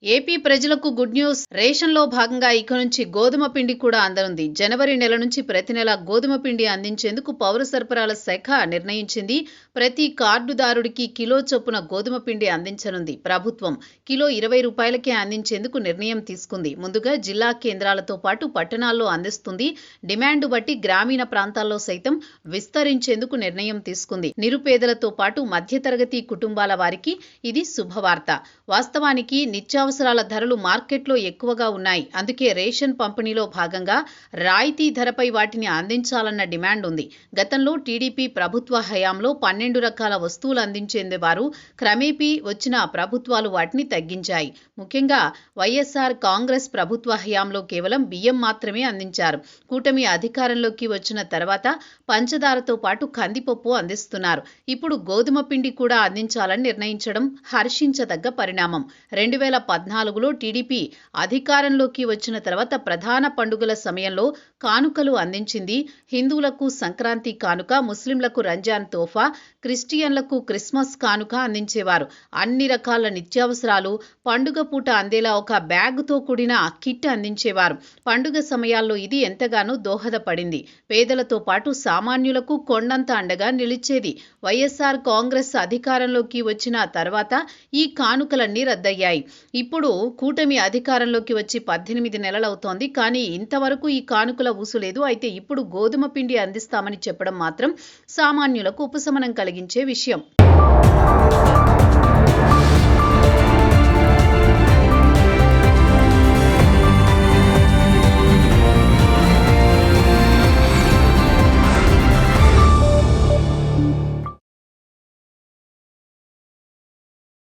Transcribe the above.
AP ప్రజలకు good news. రేషన్లో భాగంగా ఇక నుంచి గోధుమ పిండి కూడా అందనుంది. జనవరి నెల నుంచి ప్రతి నెల గోధుమ పిండి అందించేందుకు పౌర సరఫరాల శాఖ నిర్ణయించింది. ప్రతి కార్డుదారుడికి కిలో చొప్పున గోధుమ పిండి అందించనుంది ప్రభుత్వం. కిలో 20 రూపాయలకే అందించేందుకు నిర్ణయం తీసుకుంది. ముందుగా జిల్లా కేంద్రాలతో పాటు పట్టణాల్లో అందిస్తుంది. డిమాండ్ బట్టి గ్రామీణ ప్రాంతాల్లో సైతం విస్తరించేందుకు నిర్ణయం తీసుకుంది. నిరుపేదలతో పాటు మధ్యతరగతి కుటుంబాల వారికి ఇది శుభవార్త. వాస్తవానికి నిత్యావసరాల ధరలు మార్కెట్లో ఎక్కువగా ఉన్నాయి. అందుకే రేషన్ పంపిణీలో భాగంగా రాయితీ ధరపై వాటిని అందించాలన్న డిమాండ్ ఉంది. గతంలో టీడీపీ ప్రభుత్వ హయాంలో 12 రకాల వస్తువులు అందించేవారు. క్రమేపీ వచ్చిన ప్రభుత్వాలు వాటిని తగ్గించాయి. ముఖ్యంగా వైఎస్ఆర్ కాంగ్రెస్ ప్రభుత్వ హయాంలో కేవలం బియ్యం మాత్రమే అందించారు. కూటమి అధికారంలోకి వచ్చిన తర్వాత పంచదారతో పాటు కందిపప్పు అందిస్తున్నారు. ఇప్పుడు గోధుమ పిండి కూడా అందించాలని నిర్ణయించడం హర్షించదగ్గ పరిణామం. 2014లో టీడీపీ అధికారంలోకి వచ్చిన తర్వాత ప్రధాన పండుగల సమయంలో కానుకలు అందించింది. హిందువులకు సంక్రాంతి కానుక, ముస్లింలకు రంజాన్ తోఫా, క్రిస్టియన్లకు క్రిస్మస్ కానుక అందించేవారు. అన్ని రకాల నిత్యావసరాలు పండుగ పూట అందేలా ఒక బ్యాగుతో కూడిన కిట్ అందించేవారు. పండుగ సమయాల్లో ఇది ఎంతగానో దోహదపడింది. పేదలతో పాటు సామాన్యులకు కొండంత అండగా నిలిచేది. వైఎస్ఆర్ కాంగ్రెస్ అధికారంలోకి వచ్చిన తర్వాత ఈ కానుకలన్నీ రద్దయ్యాయి. ఇప్పుడు కూటమి అధికారంలోకి వచ్చి 18 నెలలవుతోంది. కానీ ఇంతవరకు ఈ కానుకల ఊసులేదు. అయితే ఇప్పుడు గోధుమ పిండి అందిస్తామని చెప్పడం మాత్రం సామాన్యులకు ఉపశమనం కలిగించే విషయం.